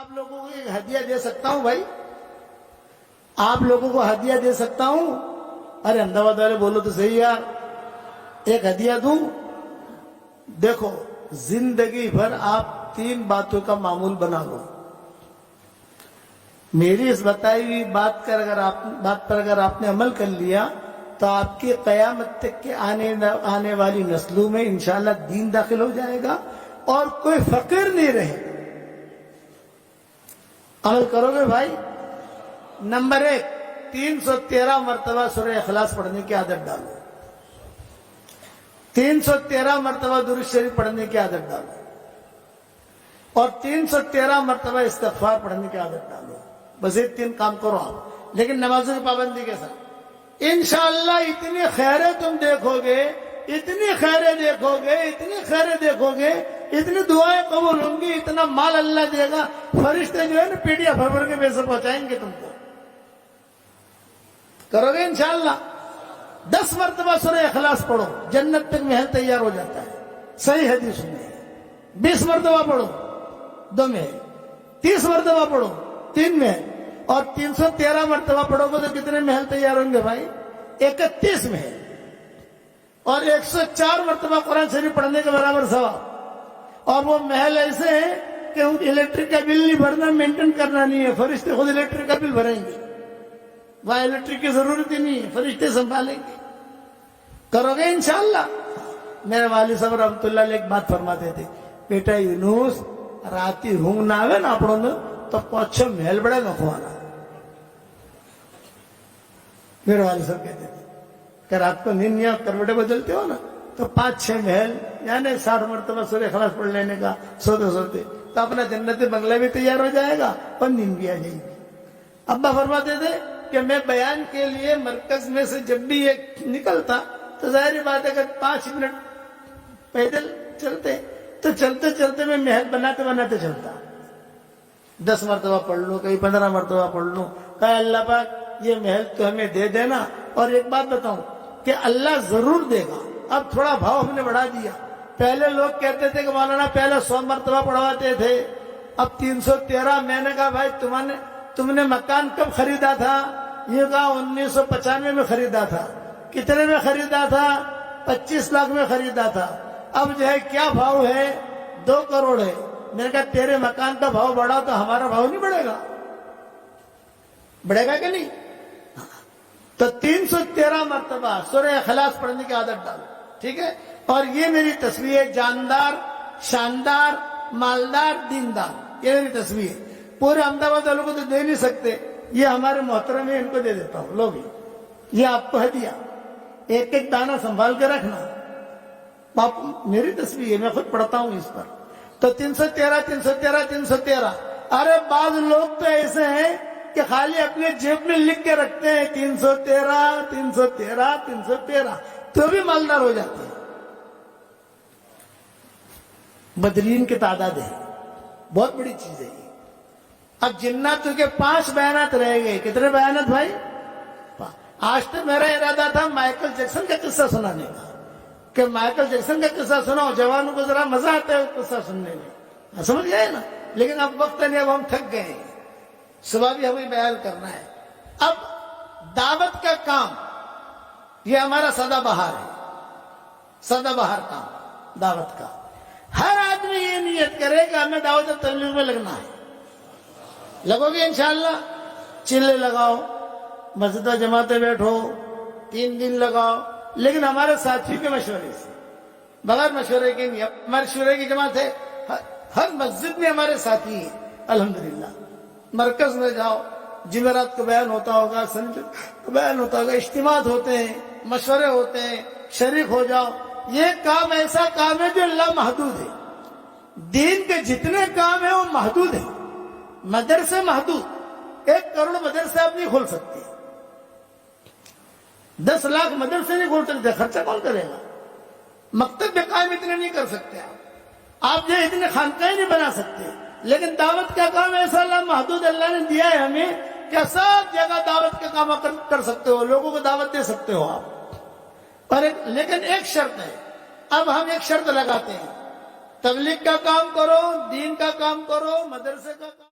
آپ لوگوں کو ایک ہدیہ دے سکتا ہوں بھائی؟ آپ لوگوں کو ہدیہ دے سکتا ہوں؟ ارے احمدآباد والے بولو تو صحیح یار، ایک ہدیہ دوں؟ دیکھو زندگی بھر آپ 3 باتوں کا معمول بنا لو. میری اس بتائی ہوئی بات پر اگر آپ نے عمل کر لیا تو آپ کی قیامت تک کے آنے والی نسلوں میں انشاءاللہ دین داخل ہو جائے گا اور کوئی فقیر نہیں رہے گا. عمل کرو گے بھائی؟ نمبر 1، 313 مرتبہ سورہ اخلاص پڑھنے کی عادت ڈالو. 313 مرتبہ درود شریف پڑھنے کی عادت ڈالو اور 313 مرتبہ استغفار پڑھنے کی عادت ڈالو. بس یہ 3 کام کرو آپ، لیکن نمازوں کی پابندی کے ساتھ. انشاءاللہ اتنی خیریں تم دیکھو گے، اتنی خیریں دیکھو گے، اتنی خیریں دیکھو گے، اتنی دعائیں قبول ہوں گی، اتنا مال اللہ دے گا. فرشتے جو ہے نا پیڑیا بھر کے پیسے پہنچائیں گے تم کو. کرو گے انشاءاللہ؟ 10 مرتبہ سورہ اخلاص پڑھو، جنت تک محل تیار ہو جاتا ہے. صحیح حدیث سنیے. 20 مرتبہ پڑھو 2 میں، 30 مرتبہ پڑھو 3 میں، اور 313 مرتبہ پڑھو گے تو کتنے محل تیار ہوں گے بھائی؟ 31 میں. اور 104 مرتبہ قرآن شریف پڑھنے کے برابر ثواب. اور وہ محل ایسے ہیں کہ الیکٹرک کا بل نہیں بھرنا، مینٹین کرنا نہیں ہے، فرشتے خود الیکٹرک کا بل بھریں گے. وہاں الیکٹرک کی ضرورت ہی نہیں ہے، فرشتے سنبھالیں گے. کرو گے انشاءاللہ؟ میرے والد صاحب رحمت اللہ علیہ ایک بات فرماتے تھے، بیٹا یونس راتی ہوں نہ آوے نا اپنوں نے تو 5-6 محل بڑے نخوانا. میرے والد صاحب کہتے تھے کہ رات کو نیند یا کروٹیں بدلتے ہو نا تو 5-6 محل یعنی 60 مرتبہ سورہ اخلاص پڑھ لینے کا سوتے سوتے تو اپنا جنتی بنگلہ بھی تیار ہو جائے گا اور نیند بھی آ جائے گی. ابا فرماتے تھے کہ میں بیان کے لیے مرکز میں سے جب بھی یہ نکلتا تو ظاہری بات ہے کہ 5 منٹ پیدل چلتے تو چلتے چلتے میں محل بناتے بناتے چلتا. 10 مرتبہ پڑھ لوں، کہیں 15 مرتبہ پڑھ لوں. کہا اللہ پاک یہ محل تو ہمیں دے دینا. اور ایک بات بتاؤں کہ اللہ ضرور دے گا. اب تھوڑا بھاؤ ہم نے بڑھا دیا. پہلے لوگ کہتے تھے کہ مولانا پہلے 100 مرتبہ پڑھواتے تھے، اب 313. میں نے کہا بھائی تم نے مکان کب خریدا تھا؟ یہ کہا 1995 میں خریدا تھا. کتنے میں خریدا تھا؟ 25 لاکھ میں خریدا تھا. اب جو ہے کیا بھاؤ ہے؟ 2 کروڑ ہے. میں نے کہا تیرے مکان کا بھاؤ بڑھا تو ہمارا بھاؤ نہیں بڑھے گا؟ بڑھے گا کہ نہیں؟ تو 313 مرتبہ سورہ اخلاص پڑھنے کی عادت ڈالو، ٹھیک ہے؟ اور یہ میری تصویر ہے، جاندار، شاندار، مالدار، دیندار. یہ میری تصویر ہے. پورے احمدآباد والوں کو تو دے نہیں سکتے، یہ ہمارے محترم ہیں، ان کو دے دیتا ہوں. لو بھی یہ آپ کو ہدیہ، ایک ایک دانہ سنبھال کے رکھنا. میری تصویر ہے، میں خود پڑھتا ہوں اس پر. تو 313 313 313. ارے بعض لوگ تو ایسے ہیں کہ خالی اپنے جیب میں لکھ کے رکھتے ہیں 313 313 313، تو بھی مالدار ہو جاتے ہیں. بدرین کی تعداد ہے، بہت بڑی چیز ہے یہ. اب جناتوں کے 5 بیانات رہ گئے. کتنے بیانات بھائی؟ آج تو میرا ارادہ تھا مائیکل جیکسن کا قصہ سنانے کا، کہ مائیکل جیکسن کا قصہ سناؤ، جوانوں کو ذرا مزہ آتا ہے قصہ سننے میں، سمجھ گئے نا؟ لیکن اب وقت نہیں، اب ہم تھک گئے ہیں. صبح بھی ہمیں بیان کرنا ہے. اب دعوت کا کام یہ ہمارا سدا بہار ہے، سدا بہار کام دعوت کا. ہر آدمی یہ نیت کرے کہ ہمیں دعوت و تبلیغ میں لگنا ہے. لگو گے انشاءاللہ؟ چلے لگاؤ، مسجد جماعتیں بیٹھو، 3 دن لگاؤ، لیکن ہمارے ساتھیوں کے مشورے سے، بغیر مشورے کے نہیں. ہمارے مشورے کی جماعت ہے، ہر مسجد میں ہمارے ساتھی ہیں الحمدللہ. مرکز میں جاؤ، جمعرات کو بیان ہوتا ہوگا، سنڈے کو بیان ہوتا ہوگا، اجتماعات ہوتے ہیں، مشورے ہوتے ہیں، شریک ہو جاؤ. یہ کام ایسا کام ہے جو اللہ محدود ہے. دین کے جتنے کام ہیں وہ محدود ہیں. مدرسے محدود، 1 کروڑ مدرسے آپ نہیں کھول سکتے، 10 لاکھ مدرسے نہیں کھول سکتے. خرچہ کون کرے گا؟ مکتب قائم اتنے نہیں کر سکتے آپ جو اتنے خانقاہیں نہیں بنا سکتے. لیکن دعوت کا کام ایسا اللہ محدود اللہ نے دیا ہے ہمیں کہ سب جگہ دعوت کا کام کر سکتے ہو، لوگوں کو دعوت دے سکتے ہو آپ. پر لیکن ایک شرط ہے. اب ہم ایک شرط لگاتے ہیں، تبلیغ کا کام کرو، دین کا کام کرو، مدرسے کا کام